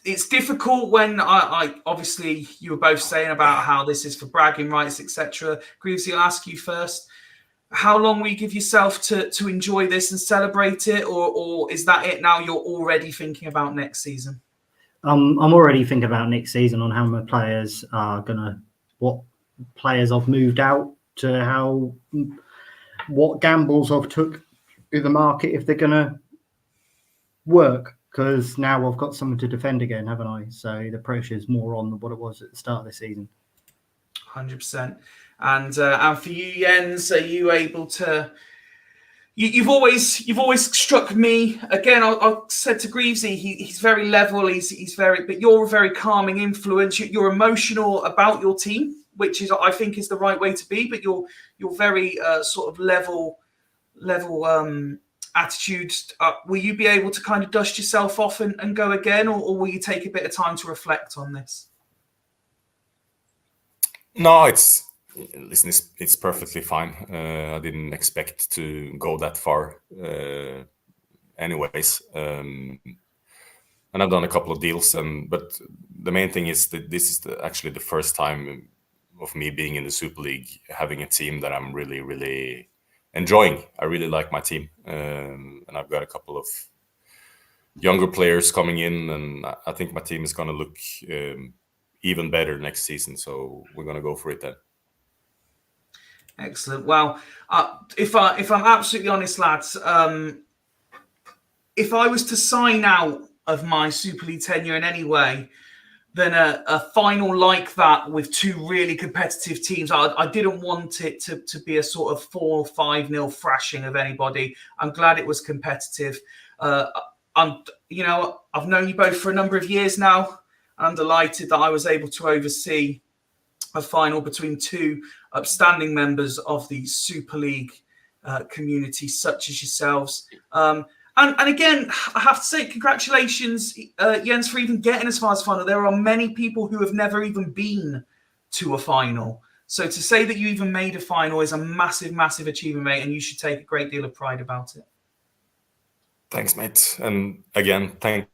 it's difficult when I obviously you were both saying about how this is for bragging rights, etc. Greavesy, I'll ask you first. How long will you give yourself to enjoy this and celebrate it, or is that it now? You're already thinking about next season. I'm already thinking about next season on how my players are what players I've moved out to, what gambles I've took in the market, if they're gonna work, because now I've got someone to defend again, haven't I? So the pressure is more on than what it was at the start of the season. 100%. And for you, Jens, are you able to? You've always struck me again. I said to Greavesy, he's very level. He's very, but you're a very calming influence. You're emotional about your team, which is I think is the right way to be. But you're very sort of level attitude. Will you be able to kind of dust yourself off and go again, or will you take a bit of time to reflect on this? No, it's perfectly fine. I didn't expect to go that far anyways. And I've done a couple of deals, but the main thing is that this is actually the first time of me being in the Super League, having a team that I'm really, really enjoying. I really like my team, and I've got a couple of younger players coming in, and I think my team is going to look even better next season. So we're going to go for it then. Excellent. Well, if I'm absolutely honest, lads, if I was to sign out of my Super League tenure in any way, then a final like that with two really competitive teams, I didn't want it to be a sort of 4 or 5-0 thrashing of anybody. I'm glad it was competitive. I've known you both for a number of years now. I'm delighted that I was able to oversee a final between two upstanding members of the Super League community, such as yourselves. And again, I have to say, congratulations, Jens, for even getting as far as final. There are many people who have never even been to a final. So to say that you even made a final is a massive, massive achievement, mate, and you should take a great deal of pride about it. Thanks, mate. And again, thank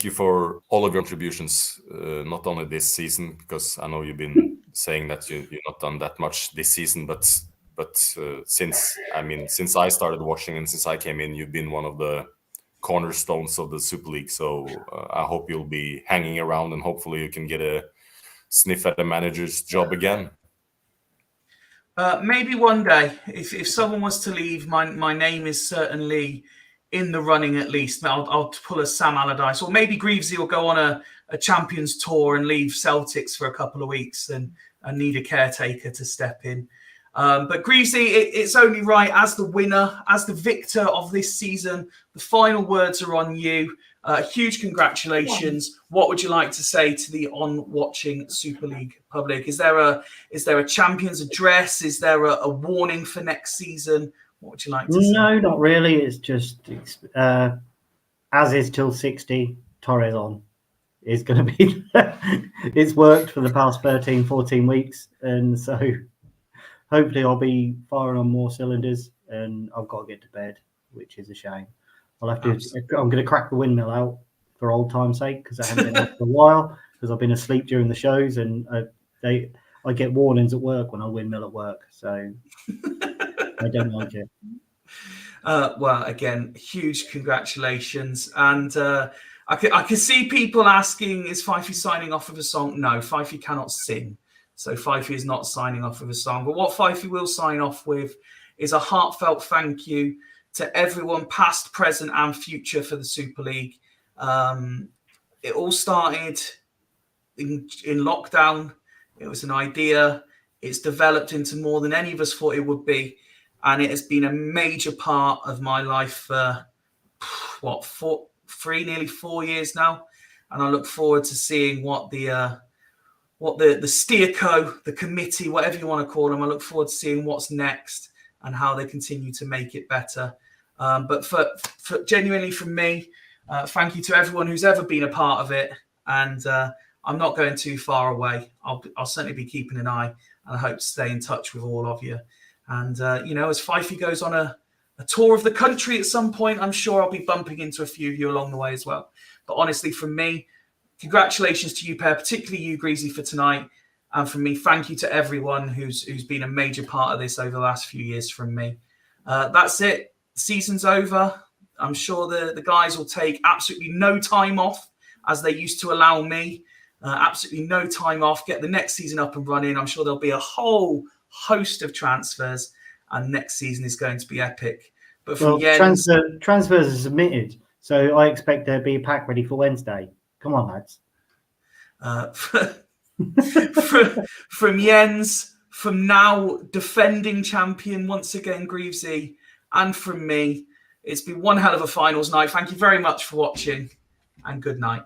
you for all of your contributions, not only this season, because I know you've been saying that you've not done that much this season, but since I started watching and since I came in, you've been one of the cornerstones of the Super League. So I hope you'll be hanging around, and hopefully you can get a sniff at the manager's job again. Maybe one day, if someone was to leave, my name is certainly in the running at least. I'll pull a Sam Allardyce, or maybe Greavesy will go on a Champions tour and leave Celtics for a couple of weeks and need a caretaker to step in. But Greavesy, it's only right, as the winner, as the victor of this season, the final words are on you. Huge congratulations. What would you like to say to the on-watching Super League public? Is there a champion's address? Is there a warning for next season? What would you like to say? No, not really. It's just as is till 60, Torres on is going to be. It's worked for the past 13, 14 weeks, and so hopefully I'll be firing on more cylinders. And I've got to get to bed, which is a shame. I'll have to. Absolutely. I'm going to crack the windmill out for old time's sake, because I haven't been out for a while, because I've been asleep during the shows, and I get warnings at work when I windmill at work, so I don't like it. Well, again, huge congratulations. And I can see people asking, is Fyfie signing off of a song? No, Fyfie cannot sing. So Fyfie is not signing off of a song. But what Fyfie will sign off with is a heartfelt thank you to everyone, past, present, and future, for the Super League. It all started in lockdown. It was an idea. It's developed into more than any of us thought it would be. And it has been a major part of my life for, nearly 4 years now. And I look forward to seeing what the Steerco, the committee, whatever you want to call them, I look forward to seeing what's next and how they continue to make it better. But for genuinely from me, thank you to everyone who's ever been a part of it. And I'm not going too far away. I'll certainly be keeping an eye, and I hope to stay in touch with all of you. And, as Fyfie goes on a tour of the country at some point, I'm sure I'll be bumping into a few of you along the way as well. But honestly, from me, congratulations to you, pair, particularly you, Greasy, for tonight. And from me, thank you to everyone who's been a major part of this over the last few years from me. That's it. Season's over. I'm sure the guys will take absolutely no time off, as they used to allow me. Absolutely no time off. Get the next season up and running. I'm sure there'll be a whole host of transfers, and next season is going to be epic. But from Jens, transfers are submitted, so I expect there to be a pack ready for Wednesday. Come on, lads. From Jens, from now defending champion once again, Greavesy, and from me, it's been one hell of a finals night. Thank you very much for watching, and good night.